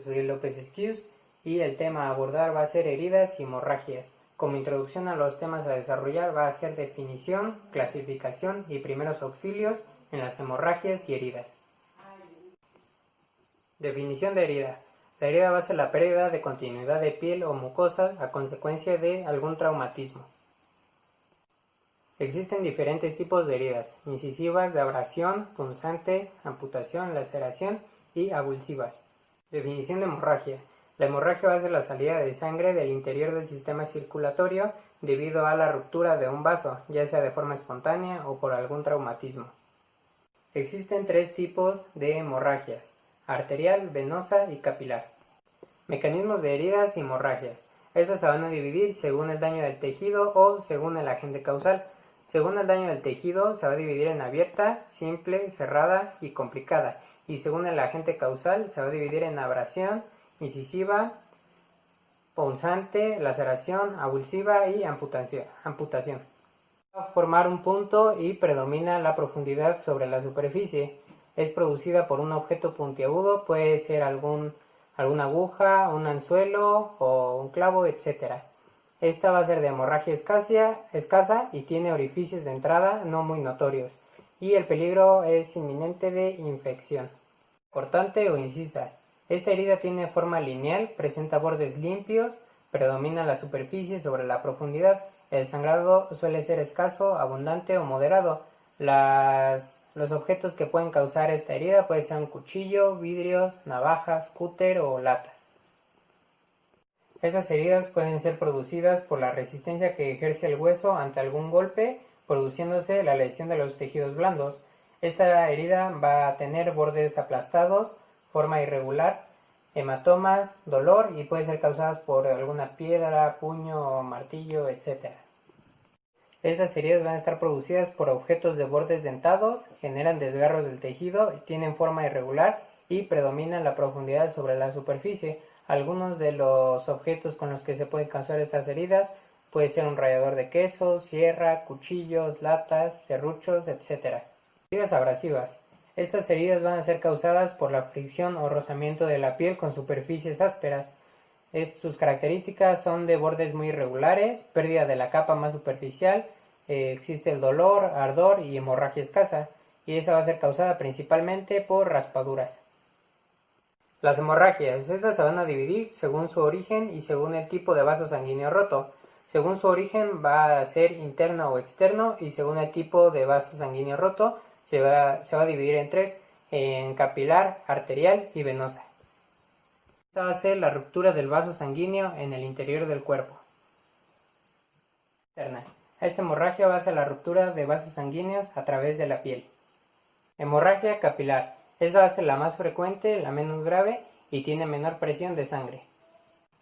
Soy López Esquius y el tema a abordar va a ser heridas y hemorragias. Como introducción a los temas a desarrollar va a ser definición, clasificación y primeros auxilios en las hemorragias y heridas. Definición de herida. La herida va a ser la pérdida de continuidad de piel o mucosas a consecuencia de algún traumatismo. Existen diferentes tipos de heridas: incisivas, de abrasión, punzantes, amputación, laceración y avulsivas. Definición de hemorragia. La hemorragia va a ser la salida de sangre del interior del sistema circulatorio debido a la ruptura de un vaso, ya sea de forma espontánea o por algún traumatismo. Existen tres tipos de hemorragias: arterial, venosa y capilar. Mecanismos de heridas y hemorragias. Estas se van a dividir según el daño del tejido o según el agente causal. Según el daño del tejido se va a dividir en abierta, simple, cerrada y complicada. Y según el agente causal se va a dividir en abrasión, incisiva, punzante, laceración, avulsiva y amputación. Va a formar un punto y predomina la profundidad sobre la superficie. Es producida por un objeto puntiagudo, puede ser alguna aguja, un anzuelo o un clavo, etc. Esta va a ser de hemorragia escasa y tiene orificios de entrada no muy notorios, y el peligro es inminente de infección. Cortante o incisa. Esta herida tiene forma lineal, presenta bordes limpios, predomina la superficie sobre la profundidad. El sangrado suele ser escaso, abundante o moderado. Los objetos que pueden causar esta herida pueden ser un cuchillo, vidrios, navajas, cúter o latas. Estas heridas pueden ser producidas por la resistencia que ejerce el hueso ante algún golpe, produciéndose la lesión de los tejidos blandos. Esta herida va a tener bordes aplastados, forma irregular, hematomas, dolor y puede ser causadas por alguna piedra, puño, martillo, etc. Estas heridas van a estar producidas por objetos de bordes dentados, generan desgarros del tejido, tienen forma irregular y predominan la profundidad sobre la superficie. Algunos de los objetos con los que se pueden causar estas heridas puede ser un rallador de queso, sierra, cuchillos, latas, serruchos, etc. Heridas abrasivas. Estas heridas van a ser causadas por la fricción o rozamiento de la piel con superficies ásperas. Sus características son de bordes muy irregulares, pérdida de la capa más superficial, existe el dolor, ardor y hemorragia escasa, y esa va a ser causada principalmente por raspaduras. Las hemorragias, estas se van a dividir según su origen y según el tipo de vaso sanguíneo roto. Según su origen va a ser interno o externo, y según el tipo de vaso sanguíneo roto se va a dividir en tres: en capilar, arterial y venosa. Esta va a ser la ruptura del vaso sanguíneo en el interior del cuerpo. Externa. Esta hemorragia va a ser la ruptura de vasos sanguíneos a través de la piel. Hemorragia capilar. Esta va a ser la más frecuente, la menos grave y tiene menor presión de sangre.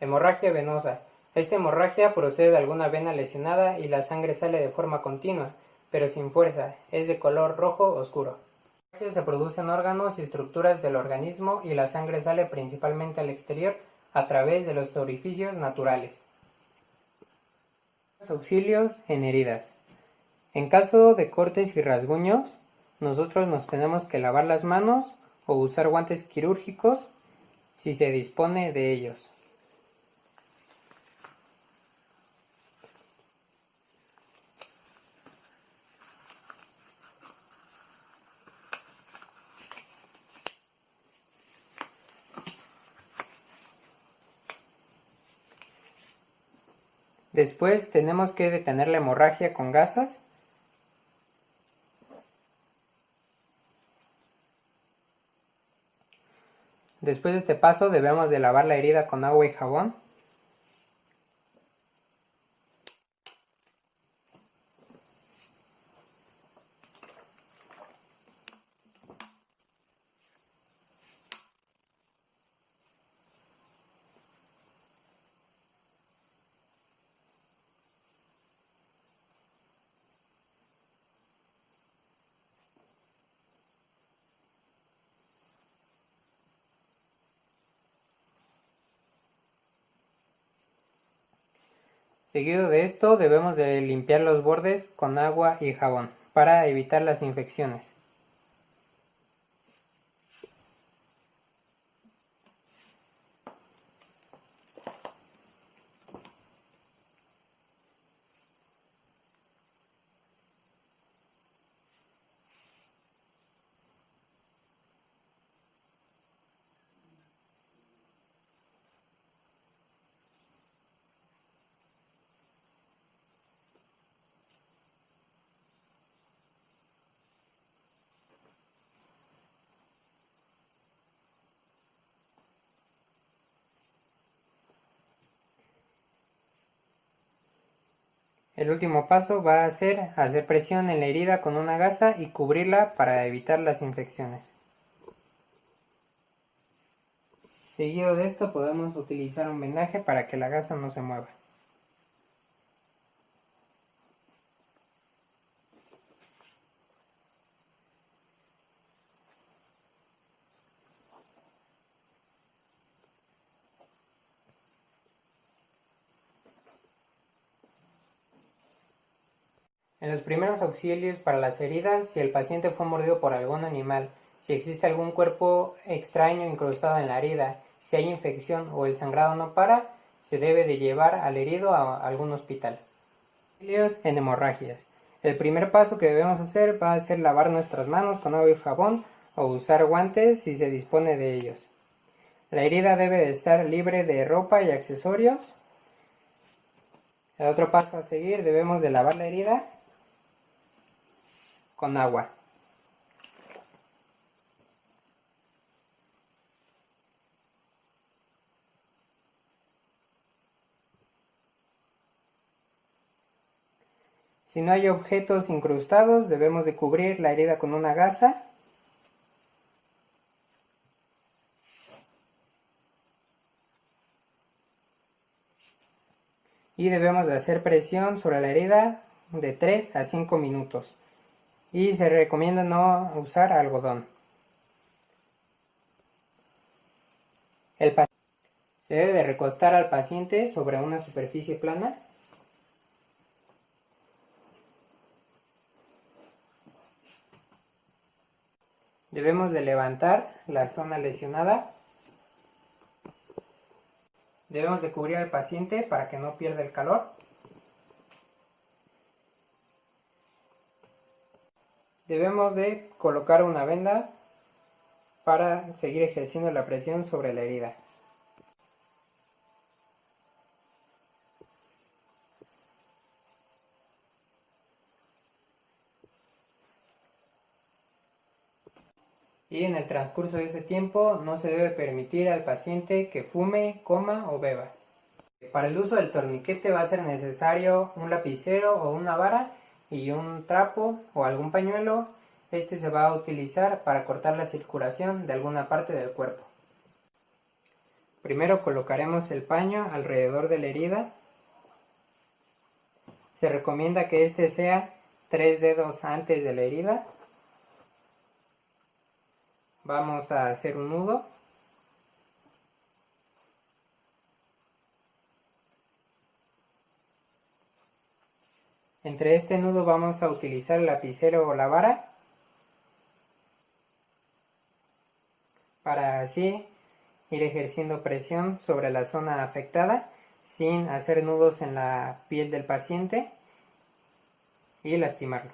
Hemorragia venosa. Esta hemorragia procede de alguna vena lesionada y la sangre sale de forma continua, pero sin fuerza. Es de color rojo oscuro. Se producen órganos y estructuras del organismo y la sangre sale principalmente al exterior a través de los orificios naturales. Auxilios en heridas. En caso de cortes y rasguños, nosotros nos tenemos que lavar las manos o usar guantes quirúrgicos si se dispone de ellos. Después tenemos que detener la hemorragia con gasas. Después de este paso debemos de lavar la herida con agua y jabón. Seguido de esto debemos de limpiar los bordes con agua y jabón para evitar las infecciones. El último paso va a ser hacer presión en la herida con una gasa y cubrirla para evitar las infecciones. Seguido de esto podemos utilizar un vendaje para que la gasa no se mueva. En los primeros auxilios para las heridas, si el paciente fue mordido por algún animal, si existe algún cuerpo extraño incrustado en la herida, si hay infección o el sangrado no para, se debe de llevar al herido a algún hospital. Auxilios en hemorragias. El primer paso que debemos hacer va a ser lavar nuestras manos con agua y jabón o usar guantes si se dispone de ellos. La herida debe de estar libre de ropa y accesorios. El otro paso a seguir, debemos de lavar la herida con agua. Si no hay objetos incrustados, debemos de cubrir la herida con una gasa. Y debemos de hacer presión sobre la herida de 3 a 5 minutos. Y se recomienda no usar algodón. Se debe de recostar al paciente sobre una superficie plana. Debemos de levantar la zona lesionada. Debemos de cubrir al paciente para que no pierda el calor. Debemos de colocar una venda para seguir ejerciendo la presión sobre la herida. Y en el transcurso de este tiempo no se debe permitir al paciente que fume, coma o beba. Para el uso del torniquete va a ser necesario un lapicero o una vara y un trapo o algún pañuelo. Este se va a utilizar para cortar la circulación de alguna parte del cuerpo. Primero colocaremos el paño alrededor de la herida. Se recomienda que este sea 3 dedos antes de la herida. Vamos a hacer un nudo. Entre este nudo vamos a utilizar el lapicero o la vara para así ir ejerciendo presión sobre la zona afectada sin hacer nudos en la piel del paciente y lastimarlo.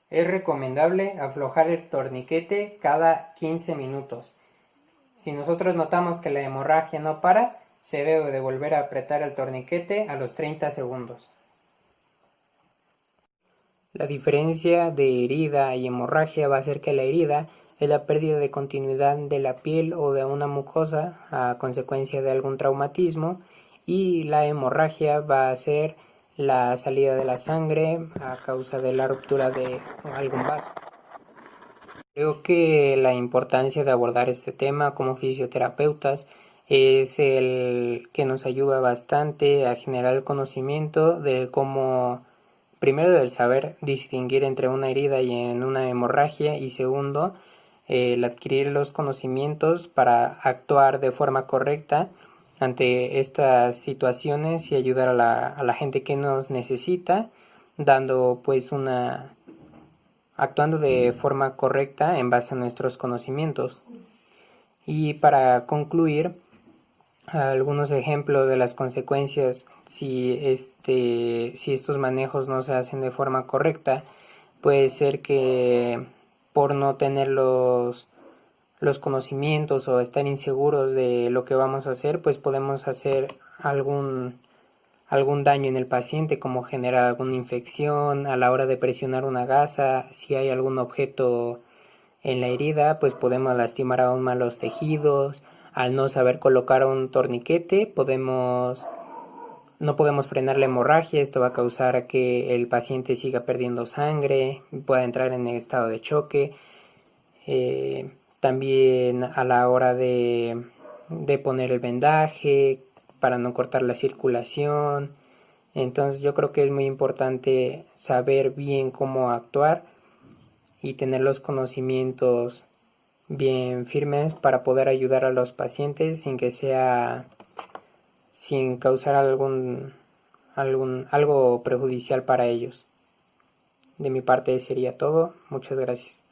Es recomendable aflojar el torniquete cada 15 minutos. Si nosotros notamos que la hemorragia no para, se debe de volver a apretar el torniquete a los 30 segundos. La diferencia de herida y hemorragia va a ser que la herida es la pérdida de continuidad de la piel o de una mucosa a consecuencia de algún traumatismo, y la hemorragia va a ser la salida de la sangre a causa de la ruptura de algún vaso. Creo que la importancia de abordar este tema como fisioterapeutas es el que nos ayuda bastante a generar el conocimiento de cómo, primero, del saber distinguir entre una herida y en una hemorragia, y segundo, el adquirir los conocimientos para actuar de forma correcta ante estas situaciones y ayudar a la gente que nos necesita, dando pues actuando de forma correcta en base a nuestros conocimientos. Y para concluir, algunos ejemplos de las consecuencias si estos manejos no se hacen de forma correcta. Puede ser que por no tener los conocimientos o estar inseguros de lo que vamos a hacer, pues podemos hacer algún daño en el paciente, como generar alguna infección a la hora de presionar una gasa. Si hay algún objeto en la herida, pues podemos lastimar aún más los tejidos. Al no saber colocar un torniquete, podemos No podemos frenar la hemorragia, esto va a causar que el paciente siga perdiendo sangre, pueda entrar en estado de choque. También a la hora de poner el vendaje, para no cortar la circulación. Entonces yo creo que es muy importante saber bien cómo actuar y tener los conocimientos bien firmes para poder ayudar a los pacientes sin causar algo perjudicial para ellos. De mi parte sería todo. Muchas gracias.